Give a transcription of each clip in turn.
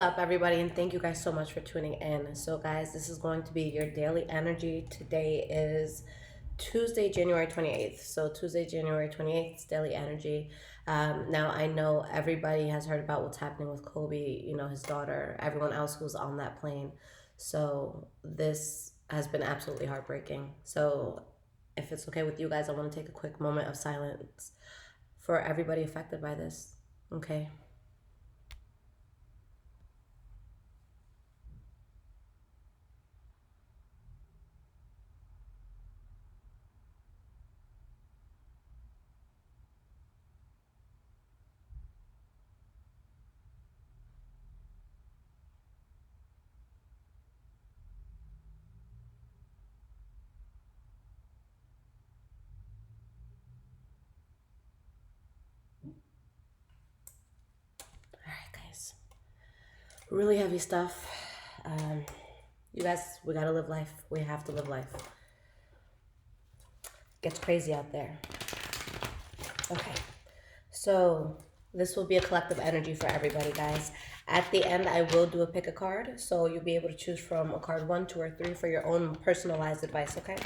up, everybody, and thank you guys so much for tuning in. So guys, this is going to be your daily energy. Today is Tuesday, January 28th. So Tuesday, January 28th is daily energy. Now I know everybody has heard about what's happening with Kobe, his daughter, everyone else who's on that plane. So this has been absolutely heartbreaking. So if it's okay with you guys, I want to take a quick moment of silence for everybody affected by this. Okay. All right, guys. Really heavy stuff. Um, you guys, we gotta live life. We have to live life. Gets crazy out there. Okay, so this will be a collective energy for everybody, guys. At the end, I will do a pick a card, so you'll be able to choose from a card 1, 2, or 3 for your own personalized advice. Okay.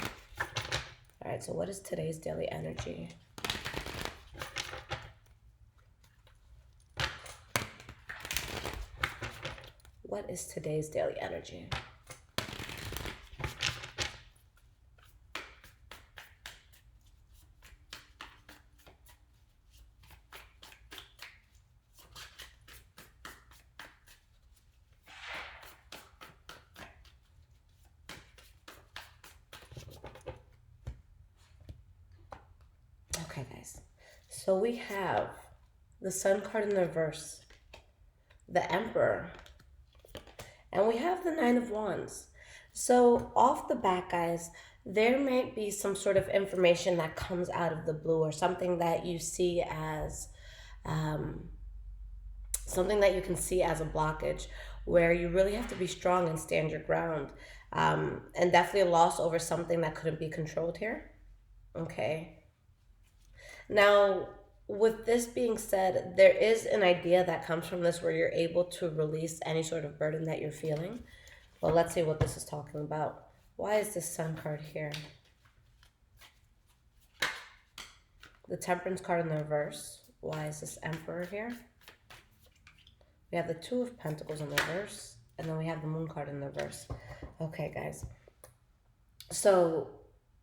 All right. So what is today's daily energy? What is today's daily energy? Okay, guys. So we have the Sun card in the reverse, the Emperor, and we have the Nine of Wands. So off the bat, guys, there might be some sort of information that comes out of the blue, or something that you see as um, something that you can see as a blockage, where you really have to be strong and stand your ground. And definitely a loss over something that couldn't be controlled here. Okay. Now, with this being said, there is an idea that comes from this where you're able to release any sort of burden that you're feeling. Well, let's see what this is talking about. Why is this Sun card here? The Temperance card in the reverse. Why is this Emperor here? We have the Two of Pentacles in the reverse, and then we have the Moon card in the reverse. Okay, guys. So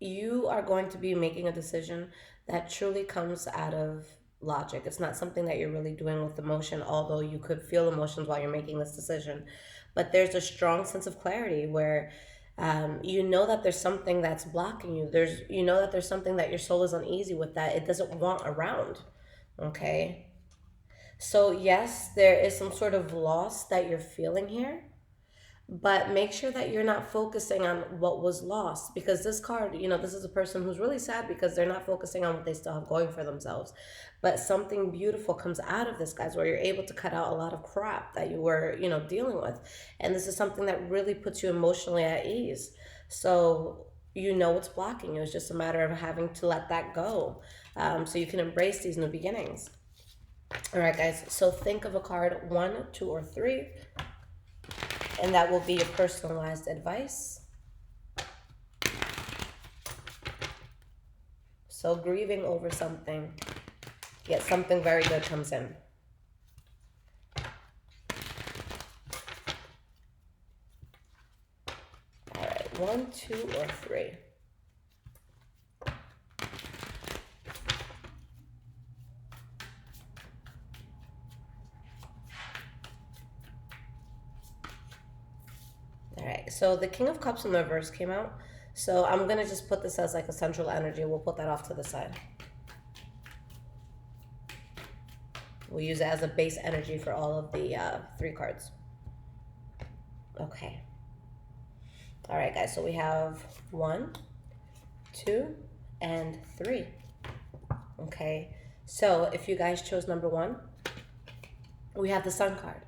you are going to be making a decision that truly comes out of logic. It's not something that you're really doing with emotion, although you could feel emotions while you're making this decision. But there's a strong sense of clarity where you know that there's something that's blocking you. You know that there's something that your soul is uneasy with, that it doesn't want around. Okay. So yes, there is some sort of loss that you're feeling here, but make sure that you're not focusing on what was lost, because this card, this is a person who's really sad because they're not focusing on what they still have going for themselves. But something beautiful comes out of this, guys, where you're able to cut out a lot of crap that you were, dealing with. And this is something that really puts you emotionally at ease. So you know what's blocking you. It's just a matter of having to let that go, so you can embrace these new beginnings. All right, guys. So think of a card 1, 2, or 3, and that will be your personalized advice. So grieving over something, yet something very good comes in. All right, 1, 2, or 3. All right, so the King of Cups in the reverse came out. So I'm going to just put this as like a central energy. We'll put that off to the side. We'll use it as a base energy for all of the 3 cards. Okay. All right, guys, so we have 1, 2, and 3. Okay, so if you guys chose number 1, we have the Sun card.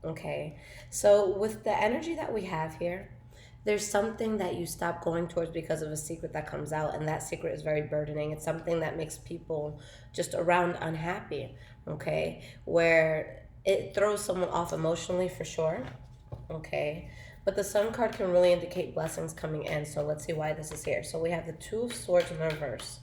Okay, so with the energy that we have here, there's something that you stop going towards because of a secret that comes out, and that secret is very burdening. It's something that makes people just around unhappy. Okay, where it throws someone off emotionally for sure. Okay. But the Sun card can really indicate blessings coming in. So let's see why this is here. So we have the Two of Swords in the reverse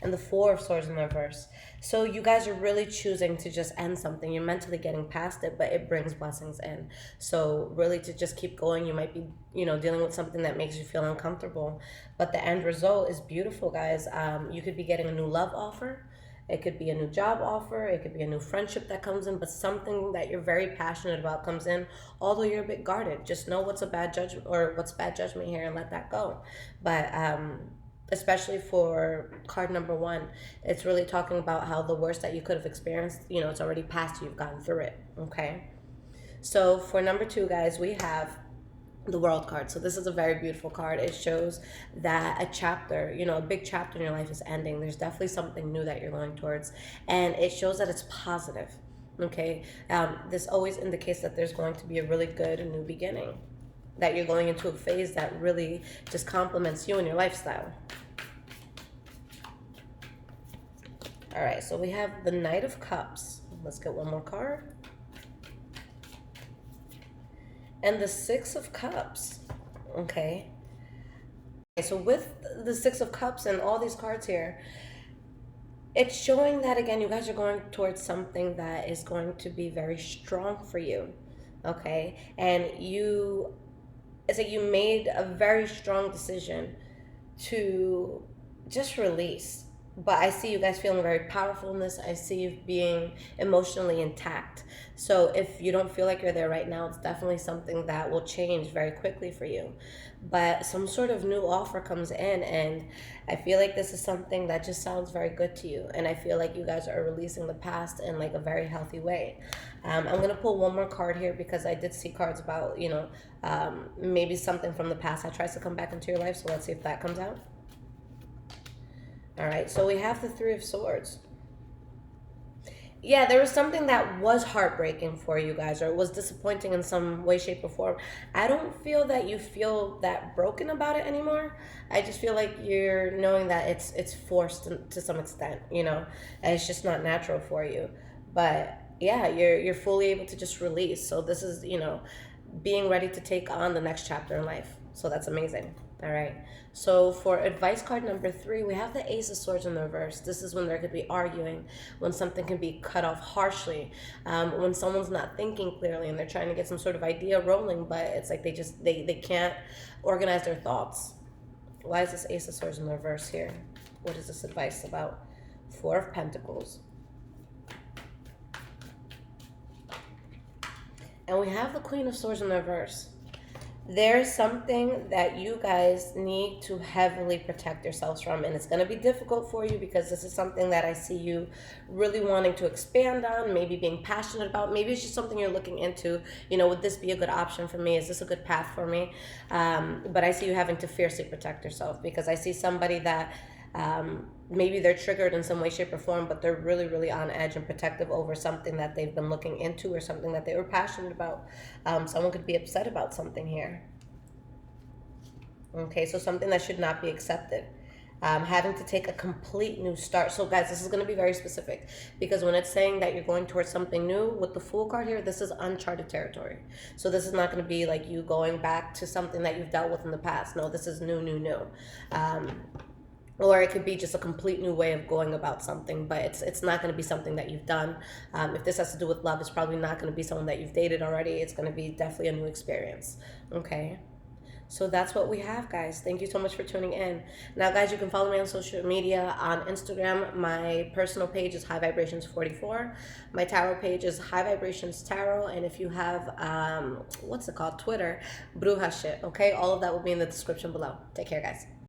and the Four of Swords in the reverse. So you guys are really choosing to just end something. You're mentally getting past it, but it brings blessings in. So really to just keep going, you might be, dealing with something that makes you feel uncomfortable. But the end result is beautiful, guys. You could be getting a new love offer. It could be a new job offer. It could be a new friendship that comes in, but something that you're very passionate about comes in, although you're a bit guarded. Just know what's a bad judgment or what's bad judgment here and let that go. But especially for card number one, it's really talking about how the worst that you could have experienced, it's already past you. You've gotten through it. Okay. So for number two, guys, we have the World card. So this is a very beautiful card. It shows that a chapter, a big chapter in your life is ending. There's definitely something new that you're going towards, and it shows that it's positive. Okay. This always indicates that there's going to be a really good new beginning, that you're going into a phase that really just complements you and your lifestyle. All right, so we have the Knight of Cups. Let's get one more card. And the Six of Cups. Okay. So with the Six of Cups and all these cards here, it's showing that, again, you guys are going towards something that is going to be very strong for you. Okay. And it's like you made a very strong decision to just release. But I see you guys feeling very powerful in this. I see you being emotionally intact. So if you don't feel like you're there right now, it's definitely something that will change very quickly for you. But some sort of new offer comes in, and I feel like this is something that just sounds very good to you. And I feel like you guys are releasing the past in like a very healthy way. I'm going to pull one more card here because I did see cards about, maybe something from the past that tries to come back into your life. So let's see if that comes out. All right, so we have the Three of Swords. Yeah, there was something that was heartbreaking for you guys, or it was disappointing in some way, shape, or form. I don't feel that you feel that broken about it anymore. I just feel like you're knowing that it's forced to some extent, and it's just not natural for you. But yeah, you're fully able to just release. So this is, being ready to take on the next chapter in life. So that's amazing. All right. So for advice card number 3, we have the Ace of Swords in the reverse. This is when there could be arguing, when something can be cut off harshly, when someone's not thinking clearly and they're trying to get some sort of idea rolling, but it's like they can't organize their thoughts. Why is this Ace of Swords in the reverse here? What is this advice about? Four of Pentacles. And we have the Queen of Swords in the reverse. There's something that you guys need to heavily protect yourselves from, and it's going to be difficult for you because this is something that I see you really wanting to expand on, maybe being passionate about. Maybe it's just something you're looking into. Would this be a good option for me? Is this a good path for me? But I see you having to fiercely protect yourself because I see somebody that maybe they're triggered in some way, shape, or form, but they're really, really on edge and protective over something that they've been looking into or something that they were passionate about. Someone could be upset about something here. Okay, so something that should not be accepted. Having to take a complete new start. So guys, this is going to be very specific because when it's saying that you're going towards something new with the Fool card here, this is uncharted territory. So this is not going to be like you going back to something that you've dealt with in the past. No, this is new. Or it could be just a complete new way of going about something, but it's not going to be something that you've done. If this has to do with love, it's probably not going to be someone that you've dated already. It's going to be definitely a new experience. Okay. So that's what we have, guys. Thank you so much for tuning in. Now, guys, you can follow me on social media. On Instagram, my personal page is High Vibrations 44. My tarot page is High Vibrations Tarot. And if you have, what's it called? Twitter, Bruja Shit. Okay. All of that will be in the description below. Take care, guys.